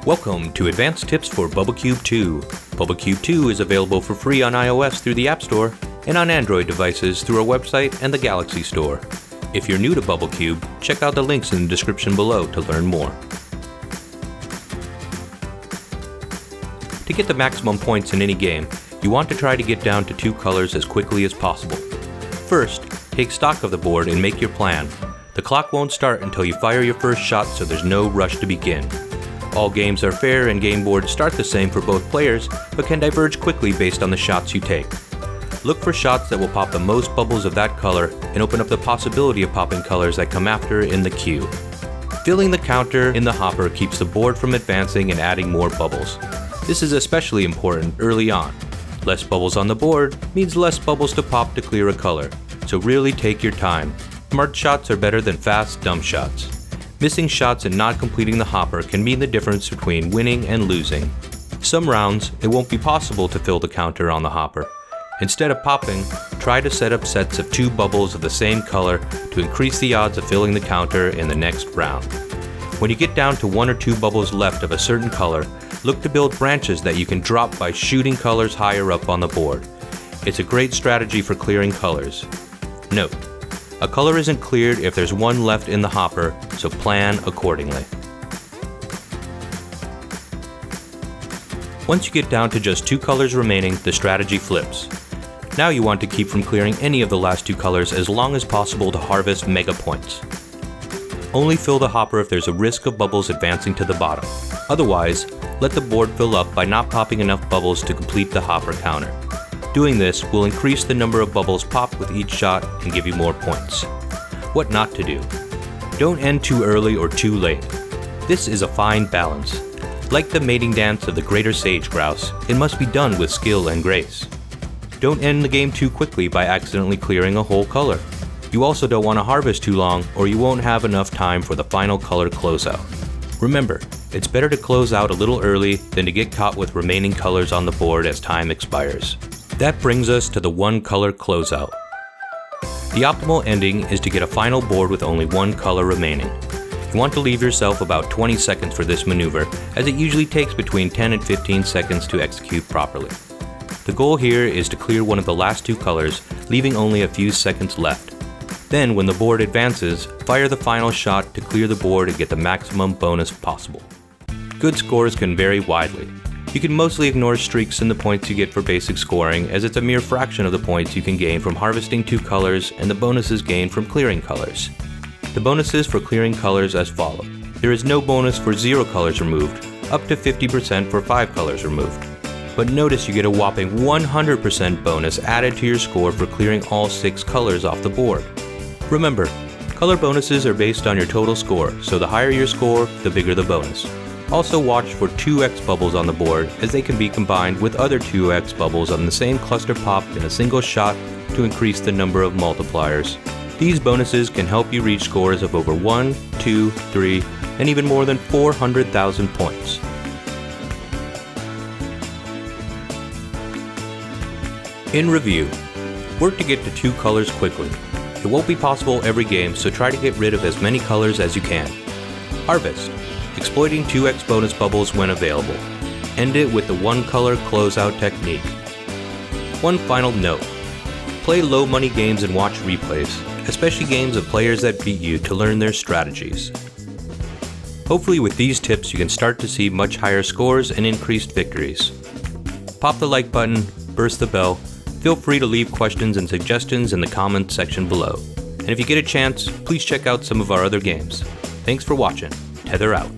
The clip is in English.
Welcome to Advanced Tips for BubbleCube 2. BubbleCube 2 is available for free on iOS through the App Store and on Android devices through our website and the Galaxy Store. If you're new to BubbleCube, check out the links in the description below to learn more. To get the maximum points in any game, you want to try to get down to 2 colors as quickly as possible. First, take stock of the board and make your plan. The clock won't start until you fire your first shot, so there's no rush to begin. All games are fair and game boards start the same for both players, but can diverge quickly based on the shots you take. Look for shots that will pop the most bubbles of that color and open up the possibility of popping colors that come after in the queue. Filling the counter in the hopper keeps the board from advancing and adding more bubbles. This is especially important early on. Less bubbles on the board means less bubbles to pop to clear a color, so really take your time. Smart shots are better than fast, dumb shots. Missing shots and not completing the hopper can mean the difference between winning and losing. Some rounds, it won't be possible to fill the counter on the hopper. Instead of popping, try to set up sets of 2 bubbles of the same color to increase the odds of filling the counter in the next round. When you get down to 1 or 2 bubbles left of a certain color, look to build branches that you can drop by shooting colors higher up on the board. It's a great strategy for clearing colors. Note: a color isn't cleared if there's 1 left in the hopper, so plan accordingly. Once you get down to just 2 colors remaining, the strategy flips. Now you want to keep from clearing any of the last 2 colors as long as possible to harvest mega points. Only fill the hopper if there's a risk of bubbles advancing to the bottom. Otherwise, let the board fill up by not popping enough bubbles to complete the hopper counter. Doing this will increase the number of bubbles popped with each shot and give you more points. What not to do. Don't end too early or too late. This is a fine balance. Like the mating dance of the greater sage grouse, it must be done with skill and grace. Don't end the game too quickly by accidentally clearing a whole color. You also don't want to harvest too long, or you won't have enough time for the final color closeout. Remember, it's better to close out a little early than to get caught with remaining colors on the board as time expires. That brings us to the 1 color closeout. The optimal ending is to get a final board with only 1 color remaining. You want to leave yourself about 20 seconds for this maneuver, as it usually takes between 10 and 15 seconds to execute properly. The goal here is to clear one of the last 2 colors, leaving only a few seconds left. Then, when the board advances, fire the final shot to clear the board and get the maximum bonus possible. Good scores can vary widely. You can mostly ignore streaks and the points you get for basic scoring, as it's a mere fraction of the points you can gain from harvesting 2 colors and the bonuses gained from clearing colors. The bonuses for clearing colors as follow. There is no bonus for 0 colors removed, up to 50% for 5 colors removed. But notice you get a whopping 100% bonus added to your score for clearing all 6 colors off the board. Remember, color bonuses are based on your total score, so the higher your score, the bigger the bonus. Also watch for 2x bubbles on the board, as they can be combined with other 2x bubbles on the same cluster popped in a single shot to increase the number of multipliers. These bonuses can help you reach scores of over 1, 2, 3, and even more than 400,000 points. In review, work to get to 2 colors quickly. It won't be possible every game, so try to get rid of as many colors as you can. Harvest. Exploiting 2x bonus bubbles when available. End it with the 1 color closeout technique. One final note. Play low money games and watch replays, especially games of players that beat you, to learn their strategies. Hopefully with these tips you can start to see much higher scores and increased victories. Pop the like button, burst the bell. Feel free to leave questions and suggestions in the comments section below. And if you get a chance, please check out some of our other games. Thanks for watching. Tether out.